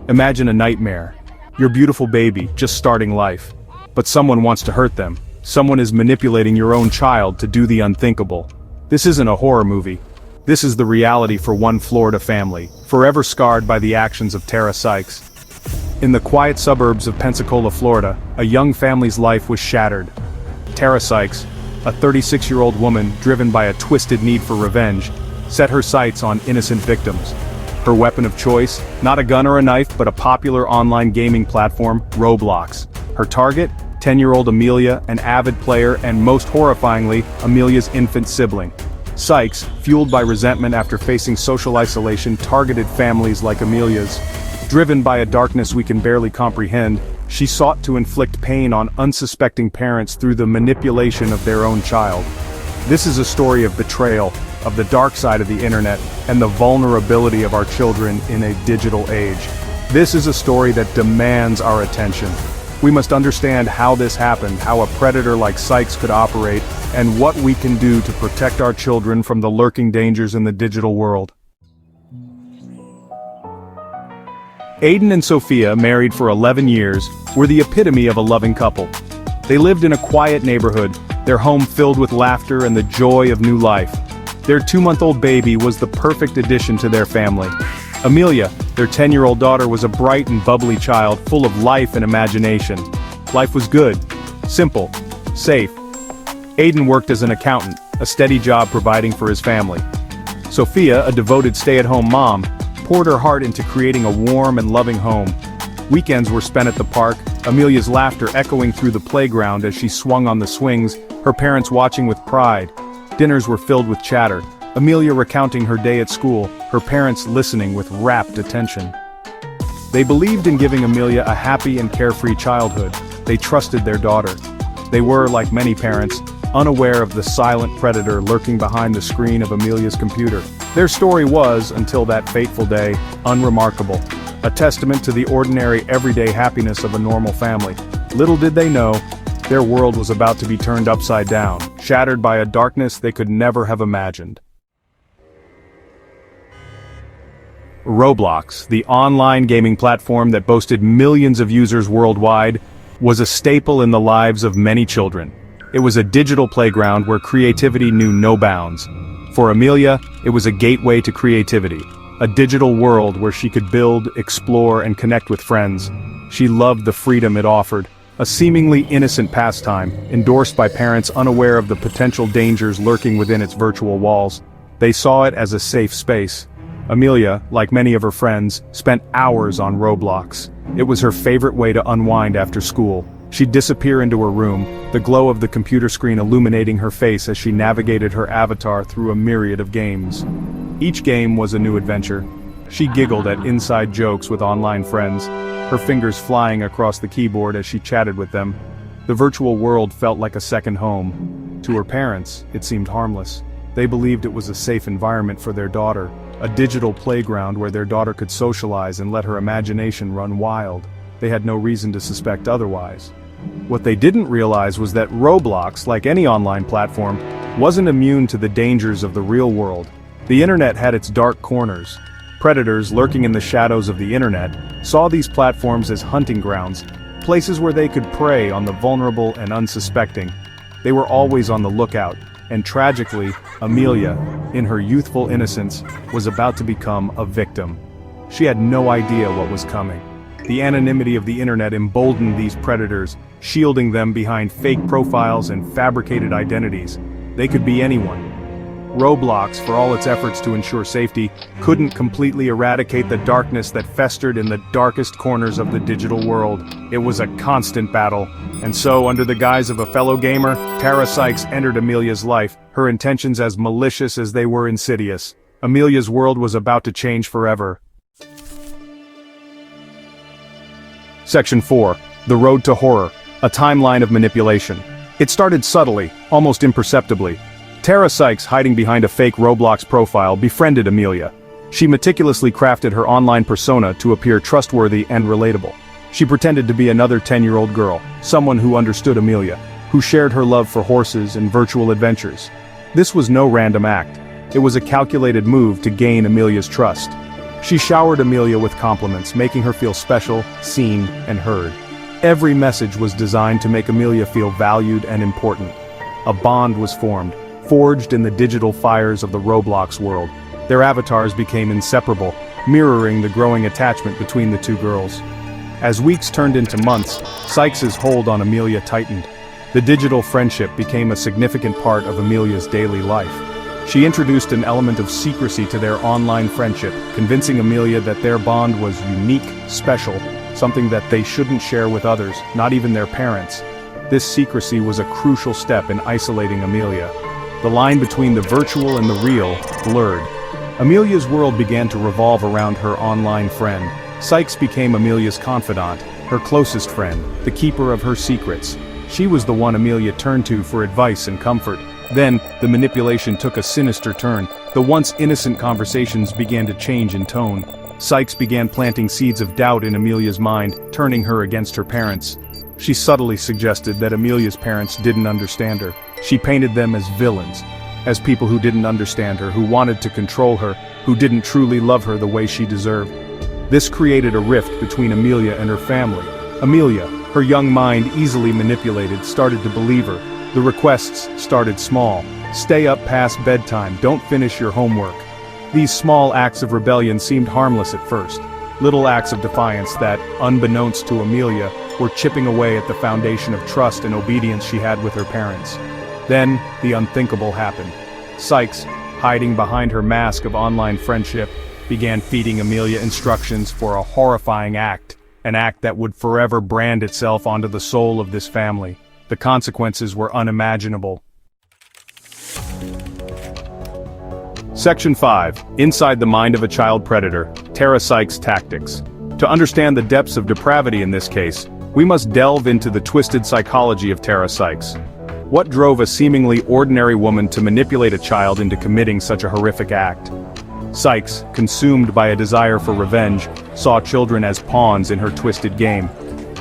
Imagine a nightmare. Your beautiful baby, just starting life. But someone wants to hurt them. Someone is manipulating your own child to do the unthinkable. This isn't a horror movie. This is the reality for one Florida family, forever scarred by the actions of Tara Sykes. In the quiet suburbs of Pensacola, Florida, a young family's life was shattered. Tara Sykes, a 36-year-old woman driven by a twisted need for revenge, set her sights on innocent victims. Her weapon of choice, not a gun or a knife but a popular online gaming platform, Roblox. Her target, 10-year-old Amelia, an avid player and most horrifyingly, Amelia's infant sibling. Sykes, fueled by resentment after facing social isolation, targeted families like Amelia's. Driven by a darkness we can barely comprehend, she sought to inflict pain on unsuspecting parents through the manipulation of their own child. This is a story of betrayal, of the dark side of the internet, and the vulnerability of our children in a digital age. This is a story that demands our attention. We must understand how this happened, how a predator like Sykes could operate, and what we can do to protect our children from the lurking dangers in the digital world. Aiden and Sophia, married for 11 years, were the epitome of a loving couple. They lived in a quiet neighborhood, their home filled with laughter and the joy of new life. Their 2-month-old baby was the perfect addition to their family. Amelia, their 10-year-old daughter, was a bright and bubbly child full of life and imagination. Life was good, simple, safe. Aiden worked as an accountant, a steady job providing for his family. Sophia, a devoted stay-at-home mom, poured her heart into creating a warm and loving home. Weekends were spent at the park, Amelia's laughter echoing through the playground as she swung on the swings, her parents watching with pride. Dinners were filled with chatter, Amelia recounting her day at school, her parents listening with rapt attention. They believed in giving Amelia a happy and carefree childhood. They trusted their daughter. They were, like many parents, unaware of the silent predator lurking behind the screen of Amelia's computer. Their story was, until that fateful day, unremarkable. A testament to the ordinary, everyday happiness of a normal family. Little did they know, their world was about to be turned upside down, shattered by a darkness they could never have imagined. Roblox, the online gaming platform that boasted millions of users worldwide, was a staple in the lives of many children. It was a digital playground where creativity knew no bounds. For Amelia, it was a gateway to creativity, a digital world where she could build, explore, and connect with friends. She loved the freedom it offered, a seemingly innocent pastime, endorsed by parents unaware of the potential dangers lurking within its virtual walls. They saw it as a safe space. Amelia, like many of her friends, spent hours on Roblox. It was her favorite way to unwind after school. She'd disappear into her room, the glow of the computer screen illuminating her face as she navigated her avatar through a myriad of games. Each game was a new adventure. She giggled at inside jokes with online friends, her fingers flying across the keyboard as she chatted with them. The virtual world felt like a second home. To her parents, it seemed harmless. They believed it was a safe environment for their daughter, a digital playground where their daughter could socialize and let her imagination run wild. They had no reason to suspect otherwise. What they didn't realize was that Roblox, like any online platform, wasn't immune to the dangers of the real world. The internet had its dark corners. Predators lurking in the shadows of the internet saw these platforms as hunting grounds, places where they could prey on the vulnerable and unsuspecting. They were always on the lookout, and tragically, Amelia, in her youthful innocence, was about to become a victim. She had no idea what was coming. The anonymity of the internet emboldened these predators, shielding them behind fake profiles and fabricated identities. They could be anyone. Roblox, for all its efforts to ensure safety, couldn't completely eradicate the darkness that festered in the darkest corners of the digital world. It was a constant battle. And so, under the guise of a fellow gamer, Tara Sykes entered Amelia's life, her intentions as malicious as they were insidious. Amelia's world was about to change forever. Section 4. The Road to Horror. A timeline of manipulation. It started subtly, almost imperceptibly. Tara Sykes, hiding behind a fake Roblox profile, befriended Amelia. She meticulously crafted her online persona to appear trustworthy and relatable. She pretended to be another 10-year-old girl, someone who understood Amelia, who shared her love for horses and virtual adventures. This was no random act. It was a calculated move to gain Amelia's trust. She showered Amelia with compliments, making her feel special, seen, and heard. Every message was designed to make Amelia feel valued and important. A bond was formed, forged in the digital fires of the Roblox world. Their avatars became inseparable, mirroring the growing attachment between the two girls. As weeks turned into months, Sykes' hold on Amelia tightened. The digital friendship became a significant part of Amelia's daily life. She introduced an element of secrecy to their online friendship, convincing Amelia that their bond was unique, special, something that they shouldn't share with others, not even their parents. This secrecy was a crucial step in isolating Amelia. The line between the virtual and the real blurred. Amelia's world began to revolve around her online friend. Sykes became Amelia's confidant, her closest friend, the keeper of her secrets. She was the one Amelia turned to for advice and comfort. Then, the manipulation took a sinister turn. The once innocent conversations began to change in tone. Sykes began planting seeds of doubt in Amelia's mind, turning her against her parents. She subtly suggested that Amelia's parents didn't understand her. She painted them as villains, as people who didn't understand her, who wanted to control her, who didn't truly love her the way she deserved. This created a rift between Amelia and her family. Amelia, her young mind easily manipulated, started to believe her. The requests started small. Stay up past bedtime, don't finish your homework. These small acts of rebellion seemed harmless at first. Little acts of defiance that, unbeknownst to Amelia, were chipping away at the foundation of trust and obedience she had with her parents. Then, the unthinkable happened. Sykes, hiding behind her mask of online friendship, began feeding Amelia instructions for a horrifying act, an act that would forever brand itself onto the soul of this family. The consequences were unimaginable. Section 5. Inside the Mind of a Child Predator, Tara Sykes' Tactics. To understand the depths of depravity in this case, we must delve into the twisted psychology of Tara Sykes. What drove a seemingly ordinary woman to manipulate a child into committing such a horrific act? Sykes, consumed by a desire for revenge, saw children as pawns in her twisted game.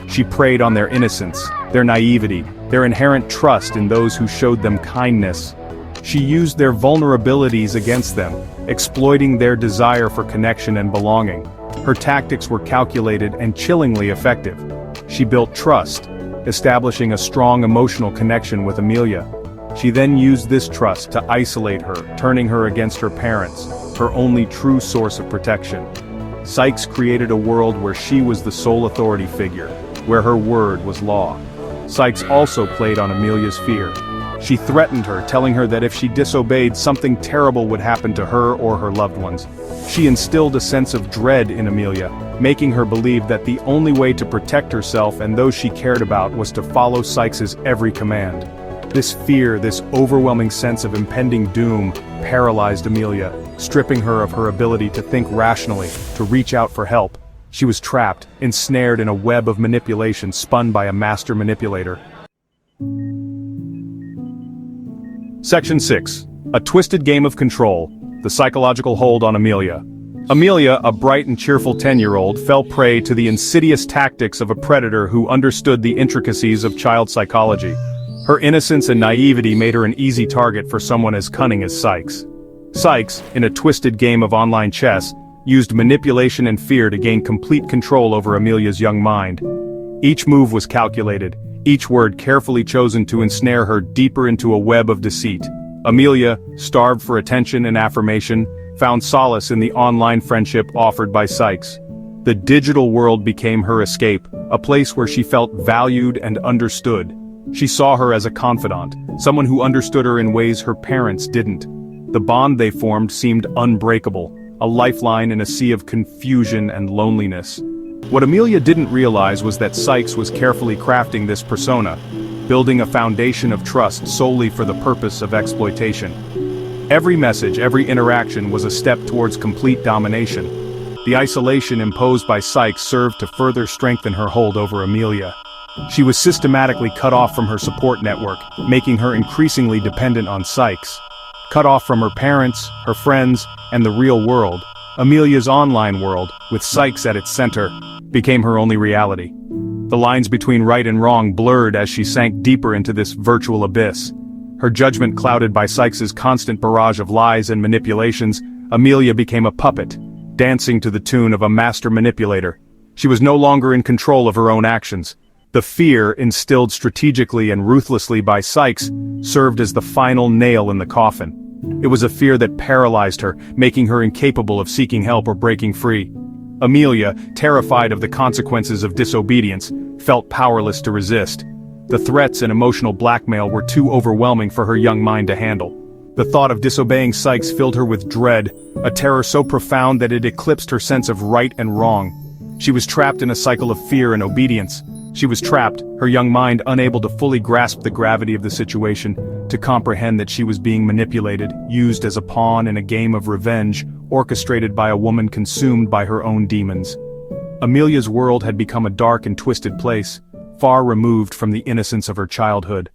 She preyed on their innocence, their naivety, their inherent trust in those who showed them kindness. She used their vulnerabilities against them, exploiting their desire for connection and belonging. Her tactics were calculated and chillingly effective. She built trust, establishing a strong emotional connection with Amelia. She then used this trust to isolate her, turning her against her parents, her only true source of protection. Sykes created a world where she was the sole authority figure, where her word was law. Sykes also played on Amelia's fear. She threatened her, telling her that if she disobeyed, something terrible would happen to her or her loved ones. She instilled a sense of dread in Amelia, making her believe that the only way to protect herself and those she cared about was to follow Sykes' every command. This fear, this overwhelming sense of impending doom, paralyzed Amelia, stripping her of her ability to think rationally, to reach out for help. She was trapped, ensnared in a web of manipulation spun by a master manipulator. Section 6. A twisted game of control, the psychological hold on Amelia. Amelia, a bright and cheerful 10-year-old, fell prey to the insidious tactics of a predator who understood the intricacies of child psychology. Her innocence and naivety made her an easy target for someone as cunning as Sykes. Sykes, in a twisted game of online chess, used manipulation and fear to gain complete control over Amelia's young mind. Each move was calculated, each word carefully chosen to ensnare her deeper into a web of deceit. Amelia, starved for attention and affirmation, found solace in the online friendship offered by Sykes. The digital world became her escape, a place where she felt valued and understood. She saw her as a confidant, someone who understood her in ways her parents didn't. The bond they formed seemed unbreakable, a lifeline in a sea of confusion and loneliness. What Amelia didn't realize was that Sykes was carefully crafting this persona, building a foundation of trust solely for the purpose of exploitation. Every message, every interaction was a step towards complete domination. The isolation imposed by Sykes served to further strengthen her hold over Amelia. She was systematically cut off from her support network, making her increasingly dependent on Sykes. Cut off from her parents, her friends, and the real world, Amelia's online world, with Sykes at its center, became her only reality. The lines between right and wrong blurred as she sank deeper into this virtual abyss. Her judgment clouded by Sykes' constant barrage of lies and manipulations, Amelia became a puppet, dancing to the tune of a master manipulator. She was no longer in control of her own actions. The fear, instilled strategically and ruthlessly by Sykes, served as the final nail in the coffin. It was a fear that paralyzed her, making her incapable of seeking help or breaking free. Amelia, terrified of the consequences of disobedience, felt powerless to resist. The threats and emotional blackmail were too overwhelming for her young mind to handle. The thought of disobeying Sykes filled her with dread, a terror so profound that it eclipsed her sense of right and wrong. She was trapped in a cycle of fear and obedience. She was trapped, her young mind unable to fully grasp the gravity of the situation, to comprehend that she was being manipulated, used as a pawn in a game of revenge, orchestrated by a woman consumed by her own demons. Amelia's world had become a dark and twisted place, far removed from the innocence of her childhood.